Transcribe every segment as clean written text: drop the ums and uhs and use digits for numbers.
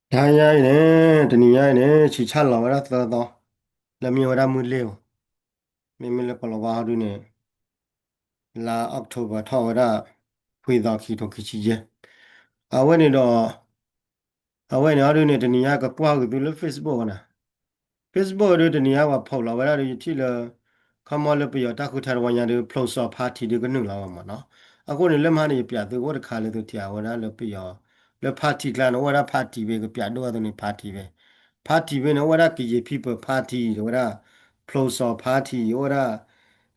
他家人，这里家人去吃老了知道，那米我那没溜，没了巴拉瓦的呢，拉 October 套的，回到去头去吃去，啊，我那个，啊，我那呢，这里家个不好个都了 Facebook 呢。Facebook 的你要话跑了，完了就去了，看嘛了不要，大后台的玩意的 plus party 的个弄了嘛喏，啊，我那嘛的别的我的看了都听，我那了不要，了 party 干了，我那 party 呗个别的我都能 party 呗，party 呗呢，我那给 people party，我那 plus party，我那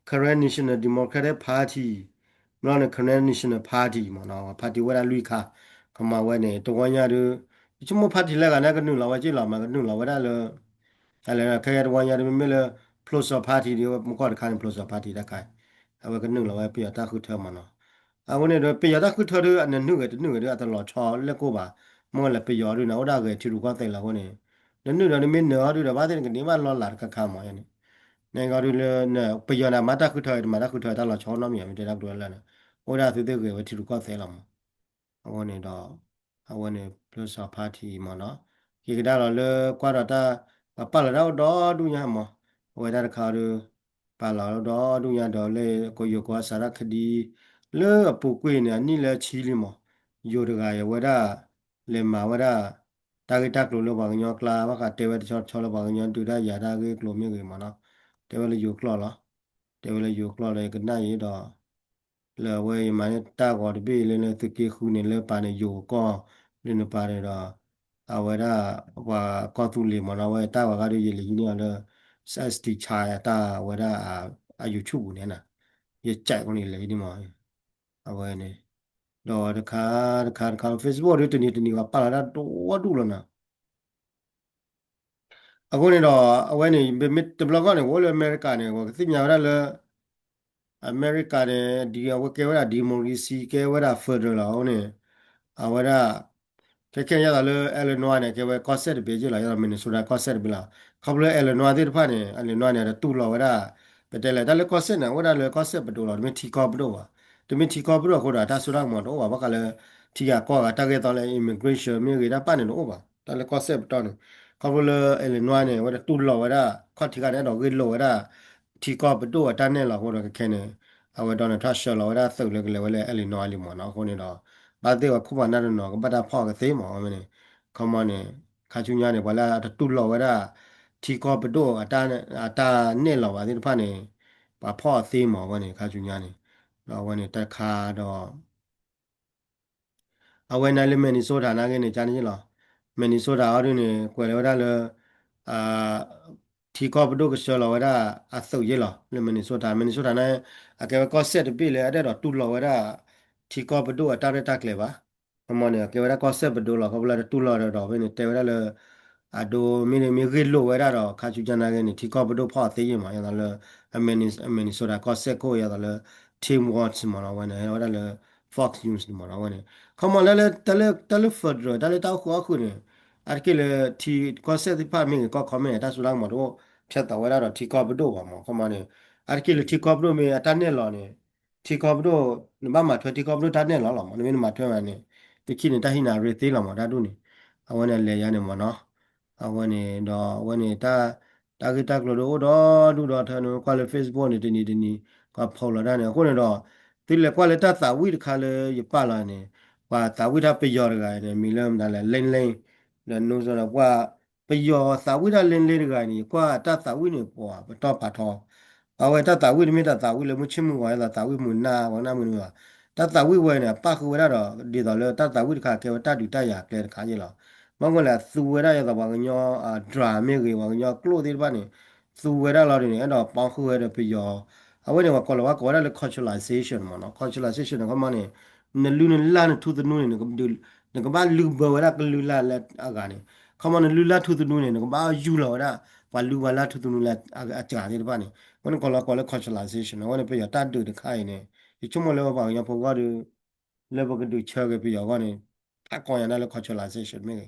Korean National Democratic Party，那呢 Korean National Party 嘛喏，party 我那绿卡，看嘛我呢，都玩意的，什么 party 来个那个弄了，我就老嘛个弄了，我那了。ala kaya wan ya me mele plus of party di mo ko kan plus of party da kai awe kan nu la wa pe ta khu tha ma no a wone do pe ya ta khu tha do an nu ge da ta lo cha le ko ba mo le pe yo do na oda ge ti ru ko tai la wone nu do me no do da ba de ni ma lo la ka ka ma ya ni ne ga do le ne pe ya na ma ta khu tha ma ta khu tha ta lo cha no mi ya mi de da do la na oda su de ge ti ru ko tai la ma အဝန်နေတော့အဝန်နေပလစပါတီမနော်ဒီကဒါတော့လေကွာတော့တာပါလာတော့ဒူညာမဝဲတာခါရပါလာတော့ဒူညာတော့လေကိုယကွာစာရခဒီလေပုကွေးနေနိလေချီလီမယောဒကရဝဲတာလေမာဝဲတာတာဂက်တက်လို့ဘာညောကလာဘာကတေဝဲချောချောလဘာညောတူတာယာတာကေကလိုမြေကေမနော်တေဝဲလေယောကလောလားတေဝဲလေယောကလောလေကနိုင်ရတော့ le we ma ne ta go de be le ne te ke khu ne le pa ne yo ko le ne pa re da a we da wa ko tu le mo na we ta wa ga de ye le ni le sas ti cha ya ta we da a YouTube ne na ye chai ko ni le ni mo a we ne do de ka Facebook de te ni wa pa la da to wa du lo na a ko ne do a we ne me te blog ne wo le America ne ko ti nya da le အမေရိကန်နဲ့ဒီအဝကဲဝရဒီမိုကရေစီကဲဝရဖက်ဒရယ်လောနဲ့အဝရကဲရတာလေအလနွားနဲ့ကဲဝကော့ဆက်ဘေဂျလာရမင်းဆိုတာကော့ဆက်ဘလာခဘလအလနွားတဲ့ဖာနဲ့အလနွားနဲ့တူလောဝရပတဲလေဒါလေကော့ဆက်နဲ့ဝရလေကော့ဆက်ဘဒိုလောမတီကောဘဒိုဝါတမတီကောဘဒိုခေါ်တာဒါဆိုတော့မတော့ဝါဘကလည်းတီကကောကတကယ်တော့လေ immigration မြေကြီးတာပနေလို့ဝါဒါလေကော့ဆက်ဘတော့ခဘလအလနွားနဲ့ဝရတူလောဝရခေါတီကနေတော့ဂေလောဝရတီကောဘဒိုတာနဲ့လောဟောတော့ခဲနေ အဝတော်နဲ့ထရှော်လောရသုတ်လေကလေးဝဲလေအဲ့လီနော်လီမော်နော်ခုနေတော့ဘာတေဝခုမနာရနော်ကပတာဖောက်သေးမော်မနေခမနေခါချူညာနေဘလာတူလောဝရထီကောပဒိုအတာနဲ့လောပါဒီဖာနေဘာဖောက်သေးမော်ဝနေခါချူညာနေတော့ဝနေတက်ခါတော့ အဝဲနိုင်လေမင်နီဆိုတာနာကနေဂျာနေလားမင်နီဆိုတာအော်ရင်းနေကွယ်လောရလအာတီကောပဒုကဆောလောရအသုတ်ရလားလေမင်နီဆိုတာနဲ့အကဲကောဆက်ပြီလေအဲ့တော့တူလောရတီကောပဒုအတာရတက်လေပါအမเนี่ยเกวราก็เซบดูหรอกเขาบอกว่าตูหลอดอกเว้ยเนี่ยแต่ว่าเลยอะดูมีเกลโลไว้ได้หรอกคาจูจันนาเกนี่ที่ก็ไปดูพ่อตีมาอย่างนั้นเลยอเมนิโซดาก็เซโกอย่างนั้นเลยทีมวอตส์มาแล้ววันนี้ว่าได้เลย Fox News มาแล้ววันนี้เขามาแล้วแต่เลยฟอร์ดแต่เลยต้าหัวคุณเนี่ยอาร์กิเลยที่ก็เซที่พามีก็คอมเมนต์ถ้าสุดท้ายหมดว่าเชื่อต่อว่าได้หรอกที่ก็ไปดูว่ามาเขามาเนี่ยอาร์กิเลยที่ก็ไปดูมีอันนี้หรอเนี่ยที่ก็ไปดูนึกว่ามาทัวร์ที่ก็ไปดูท่านเนี่ยหรอมันไม่มาทัวร์มาเนี่ย တခိနေတာဟိနာရေသေးလောင်မဒါတို့နေအဝနဲ့လေရနေမနော်အဝနဲ့တော့အဝနေတာတာဂီတကလို့တော့ဒူတော့ထန်ကွာလေ Facebook နေတနီကဖော်လာတဲ့ခုနေတော့တိလေကွာလေတသာဝိတခါလေရပါလာနေကွာသာဝိထပယောရကနေမီလမ်ဒါလေလိန်လေနိုးဆိုတော့ကွာပယောသာဝိထလင်းလေးတကနေကွာတသာဝိနေပေါ်တော့ပါတော့အဝဲတသာဝိတမိတသာဝိလေမချစ်မှုဝါရသာဝိမွနာဝနာမနူတတဝိဝဲเนี่ยปักวဲရတော့ဒီတော့လေတတဝိတခါကဲတတူတရကဲခါကြီးလောမငလာသူဝဲရတော့ဘာညောဒရာမေကြီးဘာညောကလို့ဒီဘာနေသူဝဲရလာတယ်အဲ့တော့ပေါင်းခွဲရပြရောအဝဲเนี่ยကောလဝကောရလေ culturalization မနော် culturalization ကမနေနလူနလာနသူတနူနေကဒူနကဘာလူဘဝရကလူလာလက်အကနေခမနလူလာသူတနူနေကဘာယူလာရဘာလူဝလာသူတနူလက်အကြာဒီဘာနေဝန်ကောလ culturalization ဝဲပြရတတူတခိုင်နေ ဒီချုံမလဲပါညာဖို့ကားတယ်လေဘကတူချခဲ့ပြရောကနေဖက်ကွန်ရတဲ့ culturalization မြေ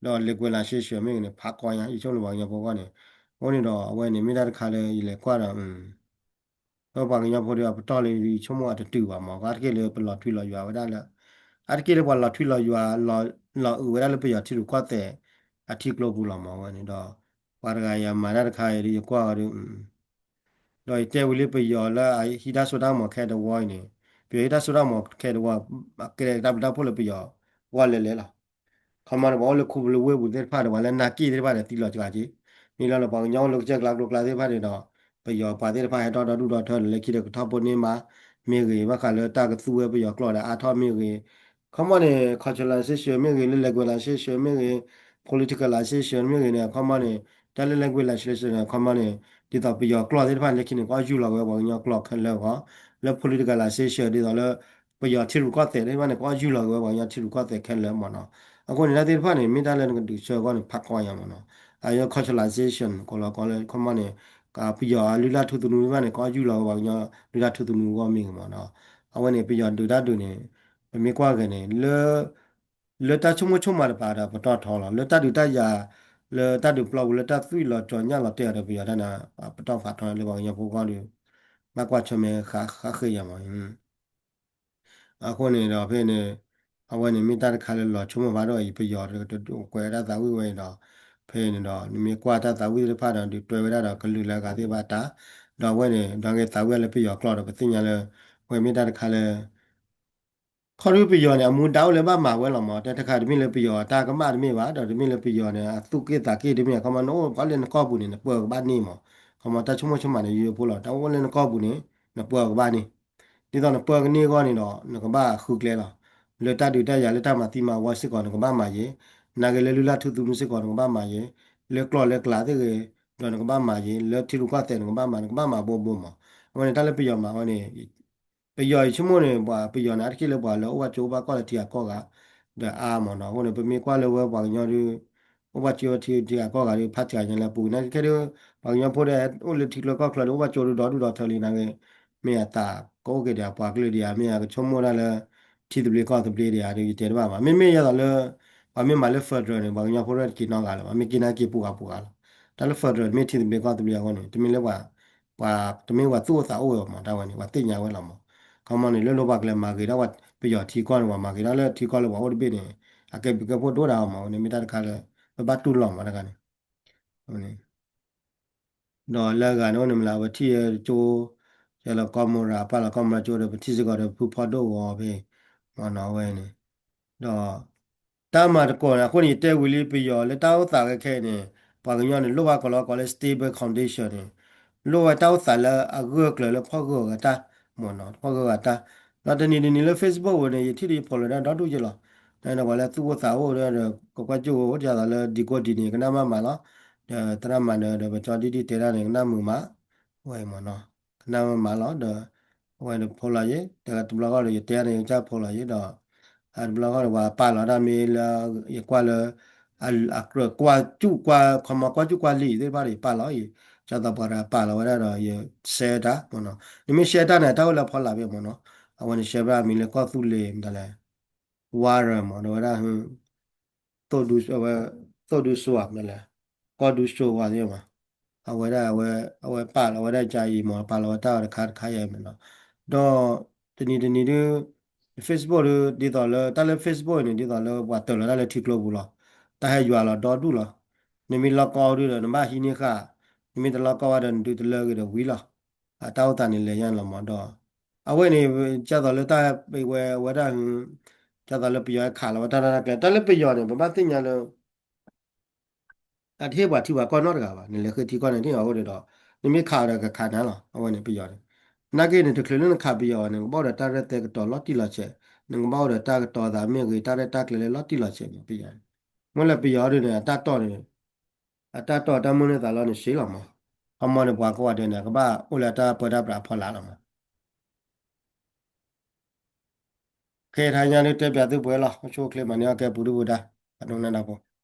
တော့ liquidization မြေနဲ့ဖက်ကွန်ရဒီချုံလပါညာဖို့ကနေဟိုနေတော့အဝဲနေမိသားတခါလဲလေကွာတော့တော့ပါညာဖို့ရပတော်လေဒီချုံမအတူပါမောကားတကယ်လေပလော်ထွေလော်ရွာဝဒါလားအတကယ်လေပလော်ထွေလော်ရွာလော်ဥဝဒါလေပြရတီကွာတဲ့ အထီကလောဘူးလာမှာဝနေတော့ပါရဂါယာမာရခါရီကွာရီတော့တဲဝလေးပယောလာဟီဒါဆိုတာမခဲတဲ့ဝိုင်းနေပြေဟီဒါဆိုတာမခဲတဲ့ဝါကဲဒါဒါဖို့လေပယောဝါလေလေလားခမရဘောလေခုဘလဝဲဘူးတဲ့ဖားတယ်ဝါလဲနာကီတဲ့ဖားတယ်တီလောကြကြီးနီလာလပေါင်းညောင်းလောက်ချက်ကလောက်လာတဲ့ဖားတယ်တော့ပယောပါတဲ့ဖားဟတော့ဒူတော့ထော်လေခိတဲ့ထောက်ပေါ်နေမှာမြေကြီးဘခါလေတာကသူ့ဝဲပယောကလော်တာအထောမြေကြီးခမနေ culturalization မြေကြီးလေ legalization မြေကြီး politicalization မြေကြီးနဲ့ခမနေ tele legalization နဲ့ခမနေဒီတော့ပြီးတော့ clause တွေဖန်လက်ခိနေကယူလာပဲပေါ့ည clause ခက်လဲကလဲ politicalization ဒီတော့လဲပြီးတော့ tiru ကတဲ့တွေဖန်ကယူလာပဲပေါ့ည tiru ကတဲ့ခက်လဲမနော်အခုနေတဲ့ဖန်နေမိသားလဲတူချောကနေဖတ်ခွာရမှာနော်အဲရ culturalization ကိုလောကလဲခမနေကပြီးတော့လူလာထုသူလူဖန်ကယူလာပဲပေါ့ညလူလာထုသူလူကမိကမနော်အဝနေပြီးတော့ဒူတာဒူနေမေကွာကနေle ta chumo chuma le para pa ta thola le ta du ta ya le ta du plo le ta fui lo cho nya lo te de bi ya na pa ta fa thon le ba nya pu kwa ni ma kwa chume kha khe ya maအခုနေတော့ဖေနေအဝနေမိတာခါလဲလောချုံမဘာတော့ဤပြရောကွယ်ရတာဝိဝဲတော့ဖေနေတော့နိမေကွာတာတာဝိရဖာတော့ဒီတွေ့ရတာကလူလာကတိပါတာတော့ဝဲနေတော့ငယ်တာဝဲလဲပြရောကလော့တော့ပသိညာလဲဝဲမိတာခါလဲခေါ်ရပြရောနေအမူတောင်းလဲပါမှာဝဲလော်မောတဲ့တခါဒီမိလဲပြရောတာကမဒီမိပါတော့ဒီမိလဲပြရောနေသူကေတာကေဒီမိကမနောဘာလဲနကောဘူးနေပွဲဘာနေမောကမတာချုံမချုံမနေရပို့တော့တောင်းဝဲလဲနကောဘူးနေနပွဲဘာနေ ဒီတော့ပွဲကနေကောနေတော့ငကဘာခုကလဲတော့လေတတူတက်ရလေတမတိမဝါစစ်ကောငကဘာမာယေနာကလေလူလာထုသူမှုစစ်ကောငကဘာမာယေလေကလောလေကလာတဲ့တော့ငကဘာမာယေလေတီလူကတဲ့ငကဘာမာငကဘာမာဘောဘောမဝန်တလည်းပြရမှာဝန်နေပြရချမို့နေပါပြရနာတခိလေပါလောဝချိုးပါကောလေတီကောကဒါအာမနော်ဝန်နေပမေကွာလေဝပါညောရီဝချိုတီကောကလေဖတ်ချင်လည်းပူနေခဲ့တယ်ဘာညောဖို့တဲ့အိုလေတီလောကကလောဝချိုတော့ထလီနာကေမေတာကိုကေတာပါကလေးတရားမေကချုံမောလာလဲတီတပလီကောတပလီတရားတွေတဲပါမှာမေရတော့လဲဘာမေမလဲဖက်ဒရယ်နေဘာညာဖိုရက်ကိနောကလာမေကိနာကိပူကပူကလာတလဲဖက်ဒရယ်မေတီတပလီကောတပလီကောနေတမီလဲပါတမီဝသူ့စာအိုရမှာတာဝန်နေဝတင်ညာဝဲလာမှာကောင်းမနေလဲလောပါကလေးမာကေတော့ဝပြရထီကောနေမှာကေတော့လဲထီကောလဲဘာဟုတ်ပြီနေအကေကဖို့တော့တာမှာနေမိတာတခါလဲဘတ်တူလောမှာတကနေဟုတ်နေတော့လဲကတော့နေမလားဝတီရချိုရလကမရာပါလကမရာချိုရပတိစကောရဖူဖတ်တော့ဝပဲမနော်ဝဲနေတော့တာမတ်ကောရခုန်တဲဝီလီပီယောလက်တောက်တာခဲနေပါကညောနေလောဘကလောကလည်း stable condition နေလောဘတောက်တာလည်းအကူကလည်းဖောက်ကကတာမနော်ဖောက်ကကတာတော့တနေ့နေ့လည်း Facebook ဝင်နေရတီပေါ်လာတော့တူကြလားအဲ့တော့လည်းသူ့စာဟိုတော့ကကြိုးကြတာလည်းဒီကိုဒီနေကနမမလားတရမန်တော့ဘချောတီတီတေရနေနမှုမှာဝဲမနော်ကနမမလားတော့ဝဲဖော်လာရဲ့တကတဘလကလည်းတရားနေကြဖော်လာရဲ့တော့အဲ့ဘလကว่าป่าละดามีละยกว่าละอักกว่าจุกว่าคำกว่าจุกว่าลีได้ป่ะดิป่าละอีจะตบกันป่าละว่าได้တော့ยเซดาမနော်ဒီမရှေတာနဲ့တောက်လာဖော်လာပြီမနော်အဝန်ရှေဘာမီလေကောသူလေမတလဲဝါရမနော်ဒါဟိုတိုဒူဆိုဝတိုဒူဆိုမလဲကောဒူဆိုဝါဒီမှာအဝဲပါလာဝဲကြာကြီးမပါလာတာခါခါရဲမနော်တော့တနီ Facebook ဒီတော့လေတလည်း Facebook နေဒီတော့လေဘာတော်လာလည်းထိကလို့ဘူးလားတဟဲရွာလာတော့တူလားနေမီလောက်ကောရီနမဟိနိခနေမီတလောက်ကောရတဲ့ဒူတလေကဝီလားအတောက်တန်နေလေရန်လမတော့အဝဲနေကြတော့လေတဝဲတာကြတော့လေပြရခါလာတာကတလည်းပြရတယ်ဘာတင်ညာလို့အထေဘာတိဘာကောနော်တကပါနေလေခတိကောနေတင်ဟုတ်တယ်တော့နေမီခါရကခါနန်းလားအဝဲနေပြရတယ်နာကေနေတကလင်းခါပြရနေဘောတာရတဲ့ကတော့လော်တီလာချက်နငဘောတာတော်တာမြေကြီးတာတဲ့တကလေးလော်တီလာချက်ပြရတယ်မလည်းပြရတယ်နဲ့တတ်တော့နေအတတ်တော့တမွန်းနေတာလောနေရှိလာမှာအမနဲ့ဘွားကွာတဲ့နဲ့ကဘာဥလာတာပဒပရာဖလာလာမှာခဲထိုင်ညာလေးတက်ပြသူပွဲလားအချိုးကလေးမနေကဲပူဒူဒါအလုံးနဲ့တော့